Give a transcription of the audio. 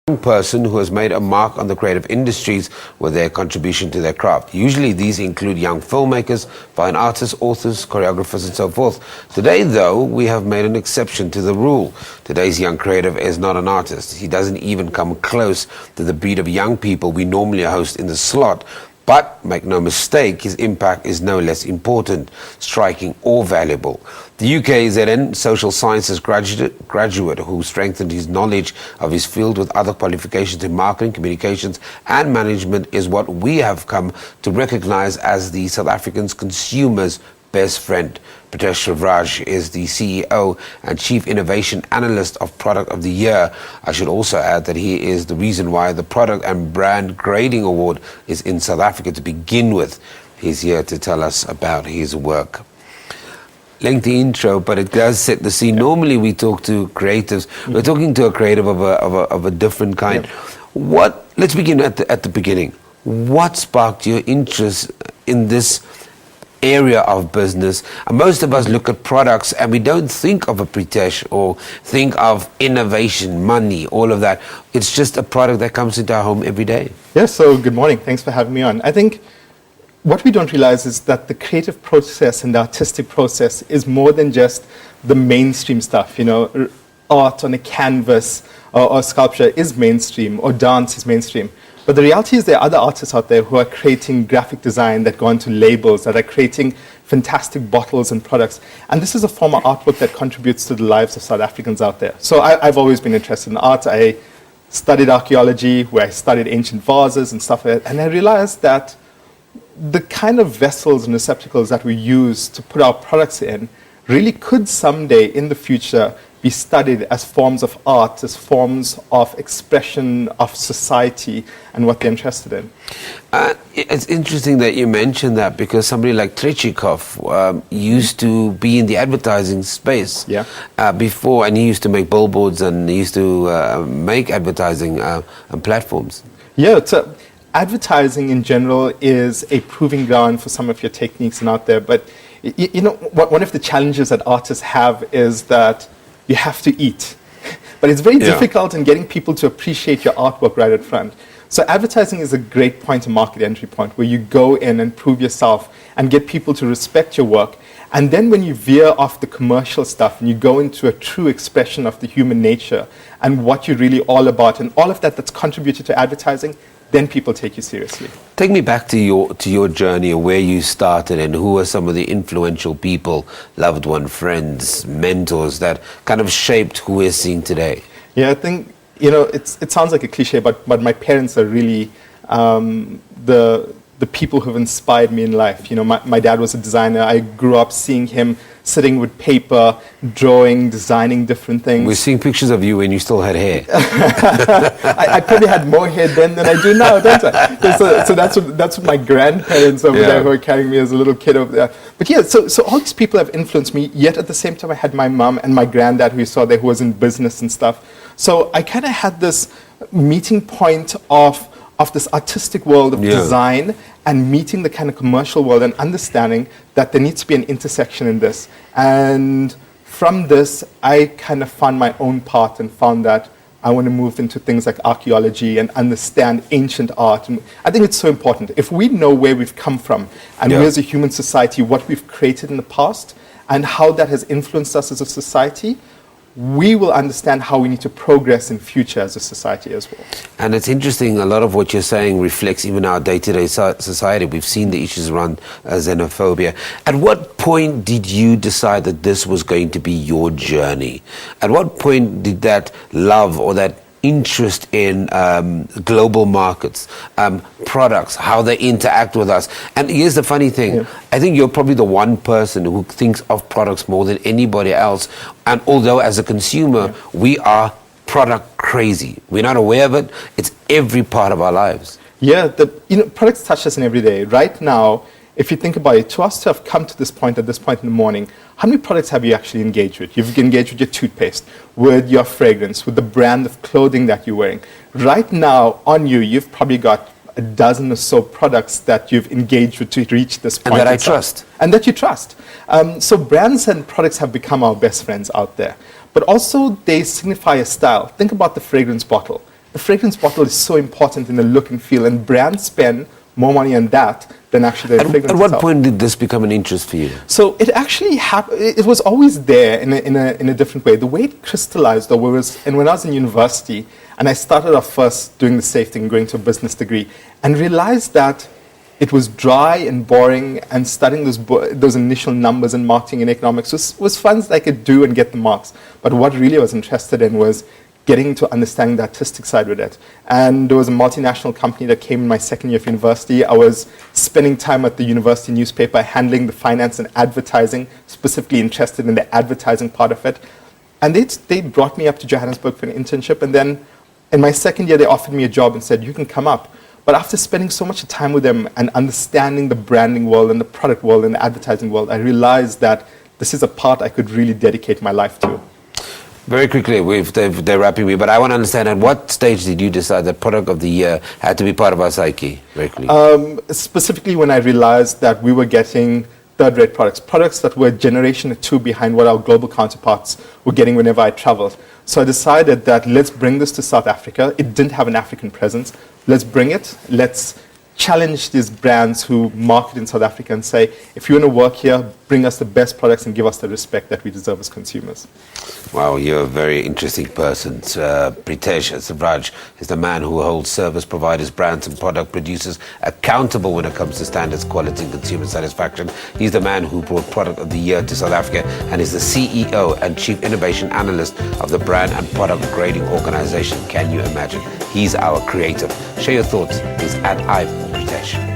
Young person who has made a mark on the creative industries with their contribution to their craft. Usually these include young filmmakers, fine artists, authors, choreographers and so forth. Today though, we have made an exception to the rule. Today's young creative is not an artist. He doesn't even come close to the breed of young people we normally host in the slot. But, make no mistake, his impact is no less important, striking or valuable. The UKZN social sciences graduate who strengthened his knowledge of his field with other qualifications in marketing, communications and management is what we have come to recognise as the South African's consumer's best friend. Pritesh Shivraj is the CEO and Chief Innovation Analyst of Product of the Year. I should also add that he is the reason why the Product and Brand Grading Award is in South Africa to begin with. He's here to tell us about his work. Lengthy intro, but it does set the scene. Normally we talk to creatives. We're talking to a creative of a different kind. Let's begin at the beginning. What sparked your interest in this area of business? And most of us look at products and we don't think of a Pritesh or think of innovation, money, all of that. It's just a product that comes into our home every day. Yes, so good morning. Thanks for having me on. I think what we don't realize is that the creative process and the artistic process is more than just the mainstream stuff. You know, art on a canvas or sculpture is mainstream, or dance is mainstream. But the reality is there are other artists out there who are creating graphic design that go into labels, that are creating fantastic bottles and products. And this is a form of artwork that contributes to the lives of South Africans out there. So I've always been interested in art. I studied archaeology, where I studied ancient vases and stuff like that. And I realized that the kind of vessels and receptacles that we use to put our products in really could someday in the future be studied as forms of art, as forms of expression of society and what they're interested in. It's interesting that you mentioned that, because somebody like Tretyakov used to be in the advertising space before, and he used to make billboards and he used to make advertising platforms. Yeah, so advertising in general is a proving ground for some of your techniques and out there, but you know, one of the challenges that artists have is that you have to eat. But it's very difficult in getting people to appreciate your artwork right up front. So advertising is a great point, a market entry point, where you go in and prove yourself and get people to respect your work. And then when you veer off the commercial stuff and you go into a true expression of the human nature and what you're really all about and all of that that's contributed to advertising, then people take you seriously. Take me back to your journey and where you started, and who are some of the influential people, loved one, friends, mentors that kind of shaped who we're seeing today. Yeah, I think, you know, it sounds like a cliche, but my parents are really the people who've inspired me in life. You know, my dad was a designer. I grew up seeing him sitting with paper, drawing, designing different things. We're seeing pictures of you when you still had hair. I probably had more hair then than I do now, don't I? So that's what my grandparents over there who were carrying me as a little kid over there. But yeah, so all these people have influenced me, yet at the same time I had my mom and my granddad who you saw there who was in business and stuff. So I kind of had this meeting point of this artistic world of design and meeting the kind of commercial world and understanding that there needs to be an intersection in this. And from this, I kind of found my own path and found that I want to move into things like archaeology and understand ancient art. And I think it's so important. If we know where we've come from and we as a human society, what we've created in the past and how that has influenced us as a society, we will understand how we need to progress in future as a society as well. And it's interesting, a lot of what you're saying reflects even our day-to-day society. We've seen the issues around xenophobia. At what point did you decide that this was going to be your journey? At what point did that love or that interest in global markets, products, how they interact with us? And here's the funny thing, I think you're probably the one person who thinks of products more than anybody else. And although as a consumer, we are product crazy. We're not aware of it. It's every part of our lives. Yeah, products touch us in every day. Right now, if you think about it, to us to have come to this point at this point in the morning, how many products have you actually engaged with? You've engaged with your toothpaste, with your fragrance, with the brand of clothing that you're wearing. Right now, on you, you've probably got a dozen or so products that you've engaged with to reach this point. And that I trust. And that you trust. So brands and products have become our best friends out there. But also, they signify a style. Think about the fragrance bottle. the fragrance bottle is so important in the look and feel, and brands spend more money on that than actually the fragrance At what itself. point did this become an interest for you? So it actually happened. It was always there in a different way. The way it crystallized, though, was, and when I was in university, and I started off first doing the safe thing, going to a business degree, and realized that it was dry and boring, and studying those initial numbers in marketing and economics was fun that I could do and get the marks. But what really I was interested in was getting to understanding the artistic side with it. And there was a multinational company that came in my second year of university. I was spending time at the university newspaper handling the finance and advertising, specifically interested in the advertising part of it. And they brought me up to Johannesburg for an internship. And then in my second year, they offered me a job and said, you can come up. But after spending so much time with them and understanding the branding world and the product world and the advertising world, I realized that this is a part I could really dedicate my life to. Very quickly, they're wrapping me, but I want to understand, at what stage did you decide that product of the year had to be part of our psyche? Very quickly. Specifically when I realized that we were getting third-rate products that were a generation or two behind what our global counterparts were getting whenever I traveled. So I decided that let's bring this to South Africa. It didn't have an African presence. Let's bring it. Let's challenge these brands who market in South Africa and say, if you want to work here, bring us the best products and give us the respect that we deserve as consumers. Wow, you're a very interesting person. Pritesh Savraj is the man who holds service providers, brands and product producers accountable when it comes to standards, quality and consumer satisfaction. He's the man who brought Product of the Year to South Africa and is the CEO and Chief Innovation Analyst of the Brand and Product Grading Organization. Can you imagine? He's our creative. Share your thoughts. He's at I4Pritesh.